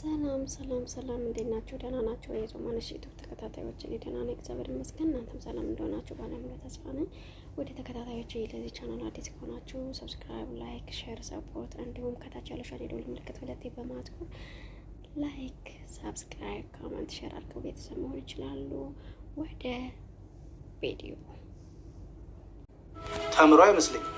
ሰላም ሰላም ሰላም፣ እንዴት ናችሁ? ደህና ናችሁ? የዞማነሽ ዩቲዩብ ተከታታዮች እኔ ደህና ነኝ፣ እግዚአብሔር ይመስገን። እናንተም ሰላም እንደሆናችሁ ባለሙሉ ተስፋ ነኝ። ወደ ተከታታዮች ለዚህ ቻናል አዲስ ከሆናችሁ ሰብስክራይብ፣ ላይክ፣ ሼር፣ ሰፖርት እንዲሁም ከታች ያለው የደወል ምልክት ሁለቴ በማጥቆር ላይክ፣ ሰብስክራይብ፣ ኮሜንት፣ ሼር አድርገው ቤተሰብ መሆን ይችላሉ። ወደ ቪዲዮ ተምሮ አይመስለኝም።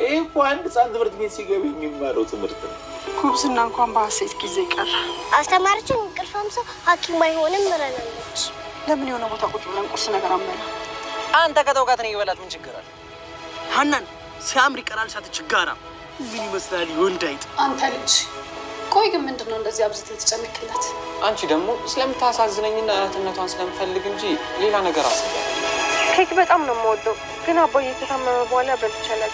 ይህ እኮ አንድ ህፃን ትምህርት ቤት ሲገባ የሚማረው ትምህርት ነው። ኩብስና እንኳን በሀሴት ጊዜ ይቀር። አስተማሪችን እንቅልፋም ሰው ሐኪም አይሆንም ምረናለች። ለምን የሆነ ቦታ ቁጭ ብለን ቁርስ ነገር አመላ አንተ ከተውቃት ነው ይበላት። ምን ችግር አለ? ሀናን ሲያምር ይቀራል። ሳት ችጋራ ምን ይመስላል? ወንድ አይጥ። አንተ ልጅ ቆይ ግን ምንድን ነው እንደዚህ አብዝተህ የተጨነቅላት? አንቺ ደግሞ ስለምታሳዝነኝና እህትነቷን ስለምፈልግ እንጂ ሌላ ነገር አስበ። ኬክ በጣም ነው የምወደው፣ ግን አባዬ ከታመመ በኋላ በልቻለቅ።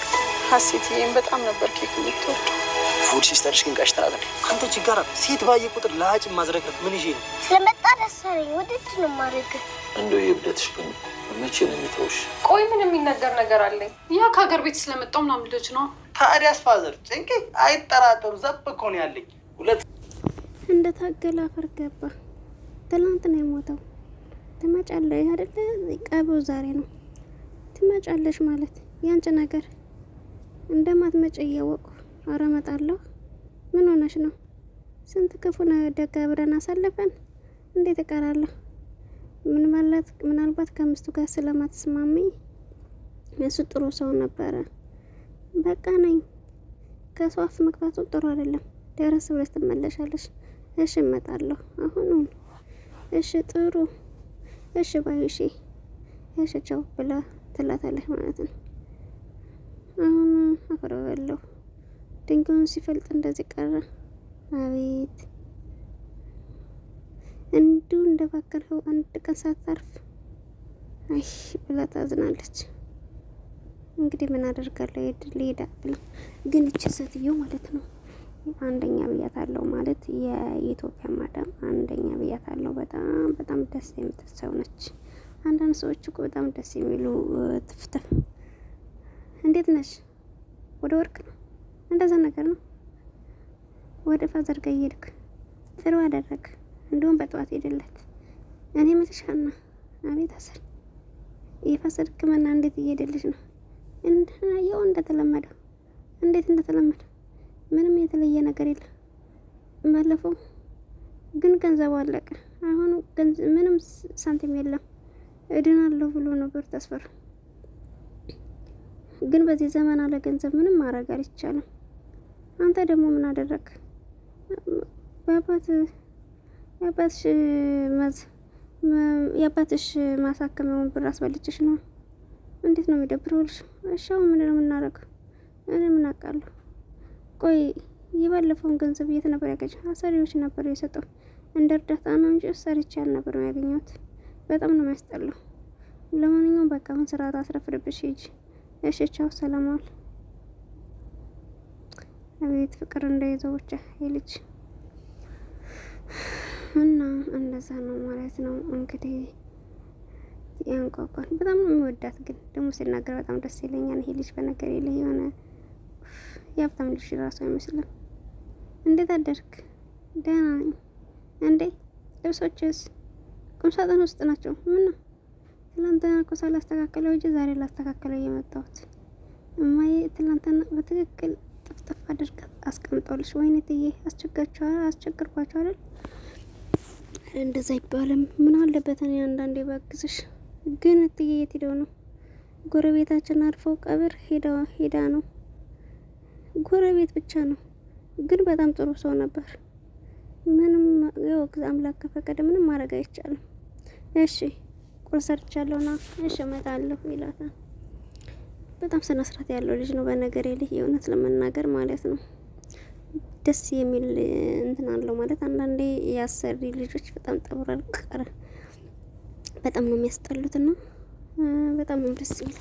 ሀሴትዬም በጣም ነበር ኬክ የምትወደው። ፉድ ሲስተርሽ ግን ቀሽ ተናገር። አንተ ችጋራ ሴት ባየ ቁጥር ለሀጭ ማዝረክረክ ምን ይዤ ነው? ስለመጣ ደስ አለኝ። ወደድ ነው ማድረግ። እንደው የእብደትሽ ግን መቼ ነው የሚተውሽ? ቆይ ምን የሚነገር ነገር አለኝ? ያ ከሀገር ቤት ስለመጣው ምናምን ልጅ ነው። ታዲያስ ፋዘር ጭንቄ አይጠራጠሩ። ዘብ እኮ ነው ያለኝ። ሁለት እንደ ታገለ አፈር ገባ። ትላንት ነው የሞተው። ትመጫለሽ አይደለ? ቀብሩ ዛሬ ነው። ትመጫለሽ ማለት ያንቺ ነገር እንደማትመጪ እያወቅሁ ኧረ እመጣለሁ። ምን ሆነሽ ነው? ስንት ክፉ ደግ አብረን አሳለፈን። እንዴት እቀራለሁ? ምናልባት ከሚስቱ ጋር ስለማትስማሚ እሱ ጥሩ ሰው ነበረ። በቃ ነኝ። ከሰው አፍ መግባቱ ጥሩ አይደለም። ደረስ ብለሽ ትመለሻለሽ። እሺ እመጣለሁ አሁን። እሺ ጥሩ። እሺ ባይ። እሺ ቻው ብላ ትላታለች ማለት ነው። አሁን አፈረበለሁ። ድንጋዩን ሲፈልጥ እንደዚህ ቀረ። አቤት እንዲሁ እንደባከልኸው አንድ ቀን ሳታርፍ አይ ብላ ታዝናለች። እንግዲህ ምን አደርጋለሁ? ሊሄዳ ብላ ግን እቺ ሴትዮ ማለት ነው አንደኛ ብያታለሁ ማለት የኢትዮጵያ ማዳም አንደኛ ብያታለሁ። በጣም ደስ የምትል ሰው ነች። አንዳንድ ሰዎች እኮ በጣም ደስ የሚሉ ትፍትፍ። እንዴት ነሽ? ወደ ወርቅ ነው እንደዛ ነገር ነው። ወደ ፋዘር ጋር እየሄድክ ጥሩ አደረግ። እንዲሁም በጠዋት ሄደለት። እኔ ምትሻና አቤት አሰር የፋዘር ሕክምና እንዴት እየሄደልሽ ነው? እንደናየው እንደተለመደው። እንዴት እንደተለመደው ምንም የተለየ ነገር የለም። ባለፈው ግን ገንዘቡ አለቀ። አሁን ምንም ሳንቲም የለም። እድናለሁ ብሎ ነበር ተስፈር። ግን በዚህ ዘመን አለ ገንዘብ ምንም ማድረግ አይቻልም። አንተ ደግሞ ምን አደረግ? የአባትሽ ማሳከሚያውን ብር አስበልጭሽ ነው። እንዴት ነው የሚደብረውልሽ? እሻው ምንድን ነው የምናደርገው? እኔ ምን አውቃለሁ? ቆይ የባለፈውን ገንዘብ የት ነበር ያገኘ? አሰሪዎች ነበር የሰጠው። እንደ እርዳታ ነው እንጂ ሰርቼ አልነበረም ያገኘሁት። በጣም ነው የሚያስጠላው። ለማንኛውም በቃ አሁን ስርዓት አስረፍርብሽ ሂጂ። እሺ ቻው፣ ሰላም ዋል። አቤት ፍቅር እንደይዘው ብቻ የልጅ እና እንደዛ ነው ማለት ነው። እንግዲህ ያንቋቋል። በጣም ነው የሚወዳት፣ ግን ደግሞ ሲናገር በጣም ደስ ይለኛል። ይሄ ልጅ በነገር የለ የሆነ የሀብታም ልጅ ራሱ አይመስልም። እንዴት አደርክ? ደህና ነኝ። እንዴ ልብሶችስ ቁምሳጥን ውስጥ ናቸው? ምን ነው ትላንትና እኮ ሳላስተካከለው እንጂ ዛሬ ላስተካከለው የመጣሁት። እማዬ ትላንትና በትክክል ጥፍጥፍ አድርጋ አስቀምጠውልሽ። ወይኔ ትዬ አስቸገርኳቸው አይደል? እንደዛ ይባልም ምን አለበት እኔ አንዳንዴ ባግዝሽ። ግን ትዬ የት ሄደው ነው? ጎረቤታችን አርፈው ቀብር ሄዳ ነው። ጎረቤት ብቻ ነው፣ ግን በጣም ጥሩ ሰው ነበር። ምንም ያው አምላክ ከፈቀደ ምንም ማድረግ አይቻልም። እሺ ቁርስ ሰርቻለሁና እሺ እመጣለሁ ይላታል። በጣም ስነ ስርዓት ያለው ልጅ ነው በነገር የልህ የእውነት ለመናገር ማለት ነው። ደስ የሚል እንትን አለው ማለት አንዳንዴ ያሰሪ ልጆች በጣም ጠብረር ቀረ በጣም ነው የሚያስጠሉትና በጣም ነው ደስ የሚል።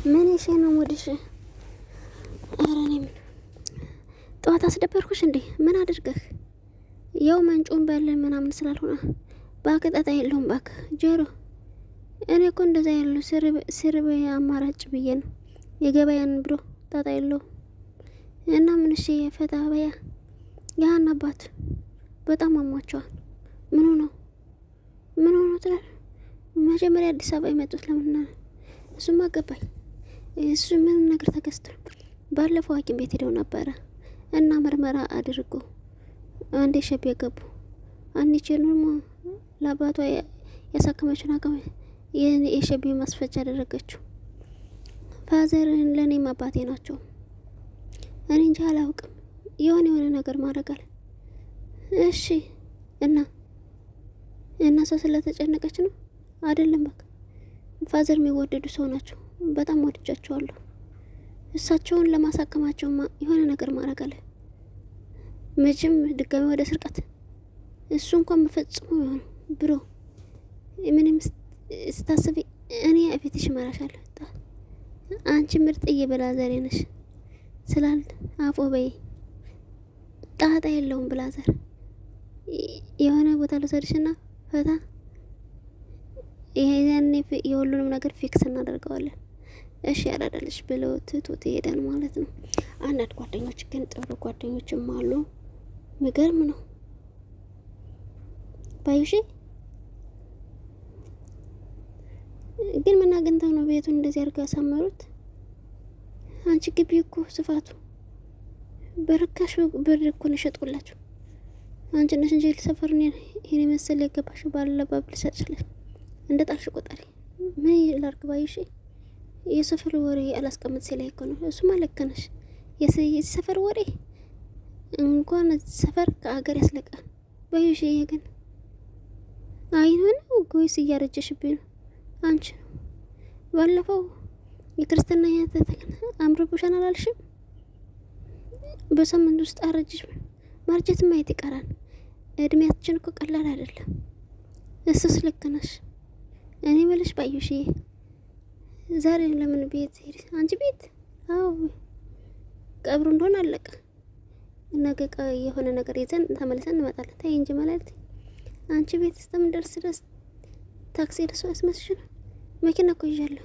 ምን እሺ ነው ወዲሽ? ኧረ እኔ ምን ጠዋት አስደበርኩሽ እንዴ? ምን አድርገህ? ያው መንጮን ባለ ምናምን ስላልሆነ ባከጣጣ የለውም ባክ ጆሮ። እኔ እኮ እንደዛ ያለው ስርብ አማራጭ ብዬ ነው የገበያን ብሎ ጣጣ የለው። እና ምን እሺ ፈታ በያ ያን አባት በጣም አሟቸዋል። ምን ሆኖ ትላል? መጀመሪያ አዲስ አበባ የመጡት ለምን ነው? እሱማ ገባኝ። እሱ ምን ነገር ተከስቶ ባለፈው ሐኪም ቤት ሄደው ነበረ እና ምርመራ አድርጎ አንዴ ሸቤ ገቡ። አንቺ ነው ለአባቷ ያሳከመችውን አቀም የሸቤ ማስፈጫ አደረገችው። ፋዘርን ለኔም አባቴ ናቸው። እኔ እንጃ አላውቅም። የሆነ ነገር ማድረግ አለ። እሺ እና ሰው ስለተጨነቀች ነው አይደለም። በቃ ፋዘር የሚወደዱ ሰው ናቸው። በጣም ወድጃቸዋለሁ። እሳቸውን ለማሳከማቸውማ የሆነ ነገር ማድረግ አለ። መቼም ድጋሚ ወደ ስርቀት እሱ እንኳን መፈጽሞ ይሆን ብሮ ምንም ስታስቢ እኔ እፊትሽ እመራሻለሁ። አንቺ ምርጥዬ ብላዘር ነሽ ስላል አፎ በይ ጣጣ የለውም ብላዘር። የሆነ ቦታ ልውሰድሽና ፈታ ይሄን የሁሉንም ነገር ፊክስ እናደርገዋለን። እሺ ያዳዳልሽ ብለው ትቶት ይሄዳል ማለት ነው። አንዳንድ ጓደኞች ግን ጥሩ ጓደኞችም አሉ። የሚገርም ነው። ባዩሽ ግን ምን አግኝተው ነው ቤቱን እንደዚህ አድርገው ያሳመሩት? አንቺ ግቢ እኮ ስፋቱ በርካሽ ብር እኮ ነው የሸጡላችሁ። አንቺ ነሽ እንጂ ሰፈሩን ይሄን መሰል የገባሽ ባለባብ ልሰጥሽልሽ እንደ ጣልሽ ቆጣሪ ምን ላርግ ባዩሽ? የሰፈር ወሬ አላስቀምጥ ሲላይ እኮ ነው። እሱማ ልክ ነሽ። የሰፈር ወሬ እንኳን ሰፈር ከአገር ያስለቃል። ባዩሽ ይሄ ግን አይሆን ጎይስ እያረጀሽብኝ ነው። አንቺ ባለፈው የክርስትና ያተተከነ አምሮብሻን አላልሽም? በሳምንት ውስጥ አረጅሽ። ማርጀት ማየት ይቀራል። እድሜያችን እኮ ቀላል አይደለም። እሱስ ልክ ነሽ። እኔ መልሽ ባዩሽ ዛሬ ለምን ቤት ሄድ? አንቺ ቤት? አዎ ቀብሩ እንደሆነ አለቀ። ነገ የሆነ ነገር ይዘን ተመልሰን እንመጣለን። ታይ እንጂ ማለት አንቺ ቤት እስከምንደርስ ድረስ ታክሲ ደርሶ ያስመስሽን መኪና እኮ ይዣለሁ።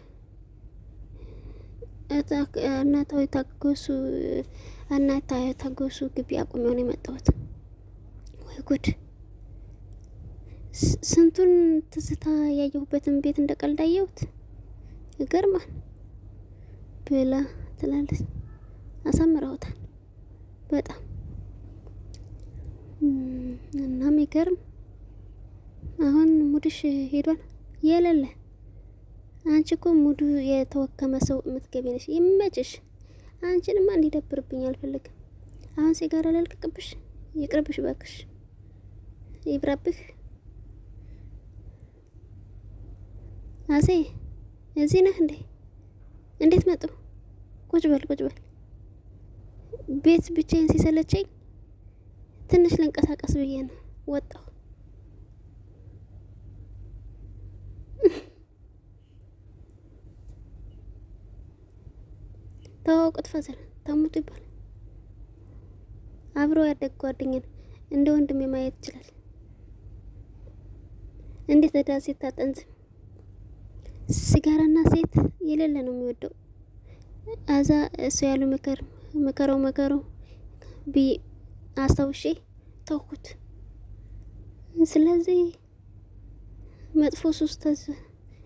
እናታዊ ታገሱ ግቢ አቁሜው ነው የመጣሁት። ወይ ጉድ! ስንቱን ትዝታ ያየሁበትን ቤት እንደቀልድ አየሁት። ይገርማል ብላ ትላለች። አሳምረውታል በጣም እናም ይገርም። አሁን ሙድሽ ሄዷል የለለ። አንቺ እኮ ሙዱ የተወከመ ሰው የምትገቢ ነሽ። ይመችሽ። አንቺንማ እንዲደብርብኝ አልፈልግም። አሁን ሲጋራ ላልቅቅብሽ፣ ይቅርብሽ ባክሽ፣ ይብራብህ። አሴ እዚህ ነህ እንዴ? እንዴት መጡ? ቁጭ በል ቤት ብቻዬን ሲሰለቸኝ ትንሽ ልንቀሳቀስ ብዬ ነው ወጣሁ። ተዋውቁት ፋዘር ታሙት ይባላል። አብሮ ያደግ ጓደኛን እንደ ወንድሜ ማየት ይችላል። እንዴት ተዳሲ ታጠንዝ ሲጋራና ሴት የሌለ ነው የሚወደው። አዛ እሱ ያሉ መከረው ቢ አስታውሼ ተውኩት። ስለዚህ መጥፎ ሱስ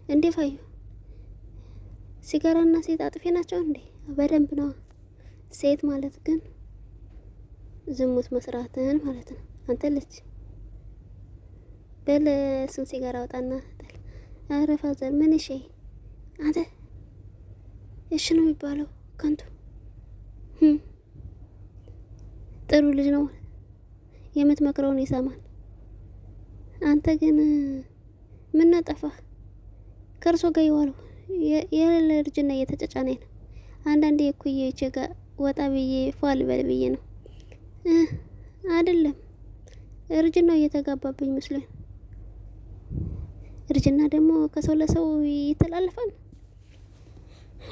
እንዴ ፋዩ ሲጋራና ሴት አጥፌ ናቸው እንዴ? በደንብ ነው። ሴት ማለት ግን ዝሙት መስራትን ማለት ነው። አንተ ልጅ በለ እሱን ሲጋራ አውጣና ታል። ኧረ ፋዘር ምን እሺ አንተ እሺ ነው የሚባለው ከንቱ ጥሩ ልጅ ነው የምትመክረውን ይሰማል። አንተ ግን ምን ነጠፋህ? ከርሶ ጋር ይዋለው የሌለ ልጅና እየተጨጫነኝ ነው። አንዳንዴ እኩዬቼ ጋር ወጣ ብዬ ፏል በል ብዬ ነው። አይደለም እርጅናው እየተጋባብኝ መስሎኝ። እርጅና ደግሞ ከሰው ለሰው ይተላለፋል።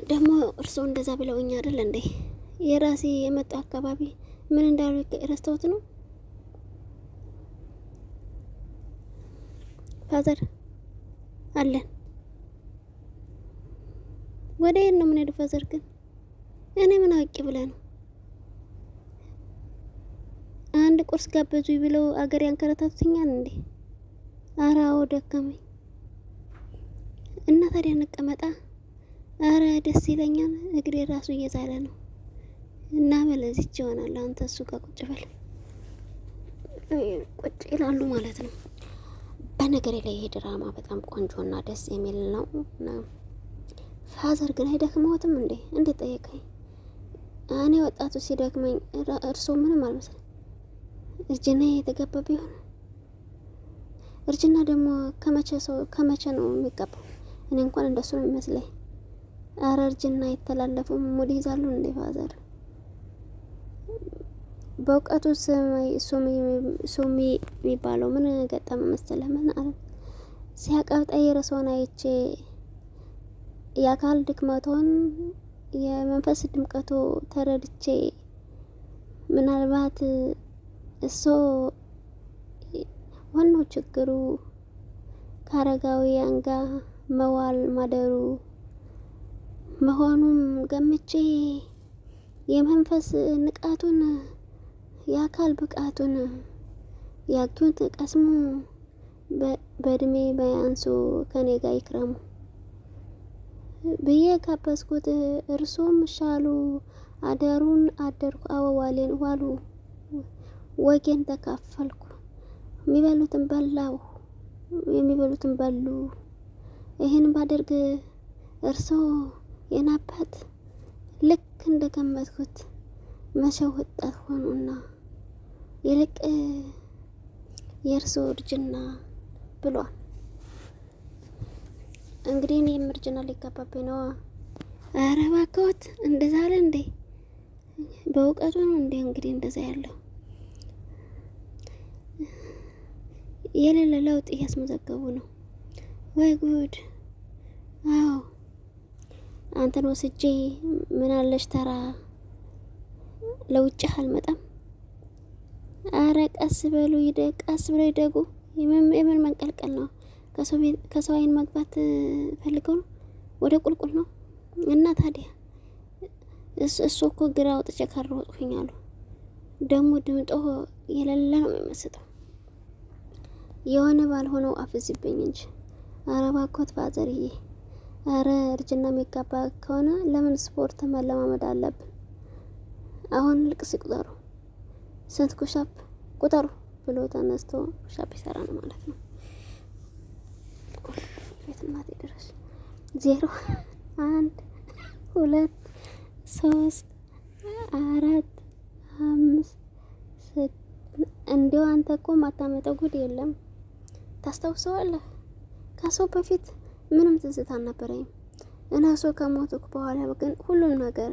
ደግሞ እርስዎ እንደዛ ብለውኝ አይደል እንዴ? የራሴ የመጣው አካባቢ ምን እንዳሉ ረስተውት ነው። ፋዘር አለን ወደ የት ነው የምንሄደው? ፋዘር ግን እኔ ምን አውቄ ብለህ ነው? ቁርስ ጋበዙኝ ብለው አገር ያንከረታቱኛል እንዴ? አራው ደከመኝ እና ታዲያ እንቀመጣ። አረ ደስ ይለኛል። እግሬ ራሱ እየዛለ ነው። እና በለዚች ይሆናል። አንተ እሱ ጋር ቁጭ በል። ቁጭ ይላሉ ማለት ነው። በነገሬ ላይ ይሄ ድራማ በጣም ቆንጆና ደስ የሚል ነው። ፋዘር ግን አይደክመውትም እንዴ? እንዴት ጠየቀኝ? እኔ ወጣቱ ሲደክመኝ እርሶ ምንም አልመስል። እርጅና የተገባ ቢሆን እርጅና ደግሞ ከመቼ ነው የሚገባው? እኔ እንኳን እንደሱ ነው የሚመስለኝ። አረ እርጅና አይተላለፉም። ሙድ ይዛሉ እንዴ ፋዘር? በእውቀቱ ሱሚ የሚባለው ምን ገጠመ መሰለህ? ምን አለ ሲያቀብጠኝ ርዕሶን አይቼ የአካል ድክመቶን የመንፈስ ድምቀቶ ተረድቼ ምናልባት እሶ ዋናው ችግሩ ከአረጋውያን ጋር መዋል ማደሩ መሆኑም ገምቼ የመንፈስ ንቃቱን የአካል ብቃቱን ያግኙት ቀስሙ በእድሜ ባያንሱ ከኔ ጋር ይክረሙ ብዬ ካበስኩት እርሶም ሻሉ አደሩን አደርኩ አወዋሌን ዋሉ ወጌን ተካፈልኩ የሚበሉትን በላው የሚበሉትን በሉ። ይህን ባደርግ እርሶ የናባት ልክ እንደገመትኩት መሸወጣት ሆኑና ይልቅ የእርሶ እርጅና ብሏል። እንግዲህ እኔም እርጅና ሊጋባብኝ ነው። ኧረ እባክዎት እንደዛ አለ እንዴ? በእውቀቱ ነው እንዴ? እንግዲህ እንደዛ ያለው የሌለ ለውጥ እያስመዘገቡ ነው። ወይ ጉድ! አዎ አንተን ወስጄ ምን አለሽ ተራ ለውጭ አልመጣም። አረ ቀስ በሉ ይደግ፣ ቀስ ብለው ይደጉ። የምን መንቀልቀል ነው? ከሰው አይን መግባት ፈልገው ነው? ወደ ቁልቁል ነው። እና ታዲያ እሱ እኮ ግራ ወጥቼ ካሮጥኩኝ አሉ። ደግሞ ድምጦ የሌለ ነው የሚመስጠው። የሆነ ባልሆነው አፍዝብኝ እንጂ። አረ እባክዎት ፋዘርዬ፣ አረ እርጅና የሚጋባ ከሆነ ለምን ስፖርት መለማመድ አለብን? አሁን ልቅስ ይቁጠሩ፣ ስንት ኩሻፕ ቁጠሩ ብሎ ተነስቶ ኩሻፕ ይሰራ ነው ማለት ነው። ቤት እናቴ ድረስ 0 1 2 3 4 5 6 እንዲያው አንተ እኮ ማታመጣው ጉድ የለም። ታስታውሰዋለህ? ከሰው በፊት ምንም ትዝታ አልነበረኝም። እናሶ ከሞትኩ በኋላ ግን ሁሉም ነገር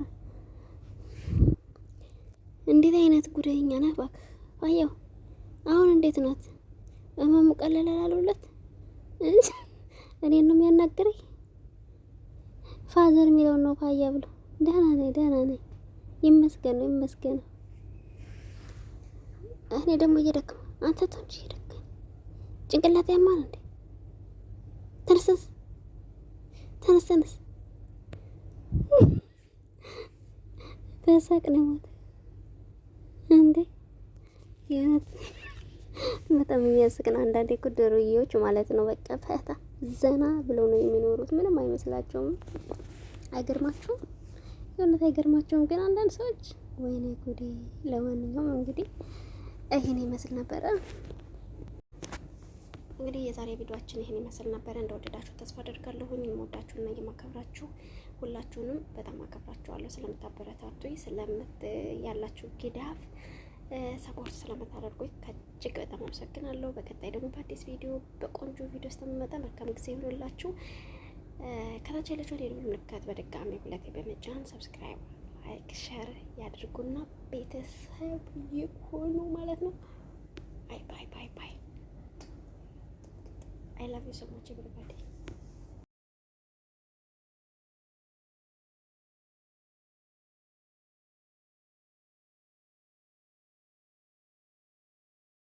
እንዴት አይነት ጉደኛ ነህ እባክህ። አየው አሁን እንዴት ናት? እመሙ ቀለል አላሉለት? እኔን ነው የሚያናግረኝ? ፋዘር የሚለው ነው ፋያ ብሎ። ደህና ነኝ ይመስገን ነው ይመስገን። እኔ ደግሞ እየደከመ አንተ ተንጂ እየደከመ ጭንቅላት ያማል እንዴ? ተነስ በሳቅ ነው ማለት እንዴ? የት በጣም የሚያስቅ ነው። አንዳንዴ እኮ ዶሮዬዎች ማለት ነው በቃ ፈታ ዘና ብለው ነው የሚኖሩት። ምንም አይመስላቸውም። አይገርማቸውም? የእውነት አይገርማቸውም። ግን አንዳንድ ሰዎች ወይኔ ጉዴ። ለማንኛውም እንግዲህ ይሄን ይመስል ነበረ። እንግዲህ የዛሬ ቪዲዮአችን ይሄን ይመስል ነበረ። እንደወደዳችሁ ተስፋ አደርጋለሁኝ። የምወዳችሁና የማከብራችሁ ሁላችሁንም በጣም አከብራችኋለሁ። ስለምታበረታቱኝ ያላችሁ ግዳፍ ሰፖርት ስለምታደርጉኝ ከእጅግ በጣም አመሰግናለሁ። በቀጣይ ደግሞ በአዲስ ቪዲዮ በቆንጆ ቪዲዮ ስለምመጣ መልካም ጊዜ ይሁንላችሁ። ከታች ያለችው የደወል ምልክት በድጋሚ ሁለቴ በመጫን ሰብስክራይብ፣ ላይክ፣ ሼር ያድርጉና ቤተሰብ ይሁኑ ማለት ነው። ባይ I love you so much everybody.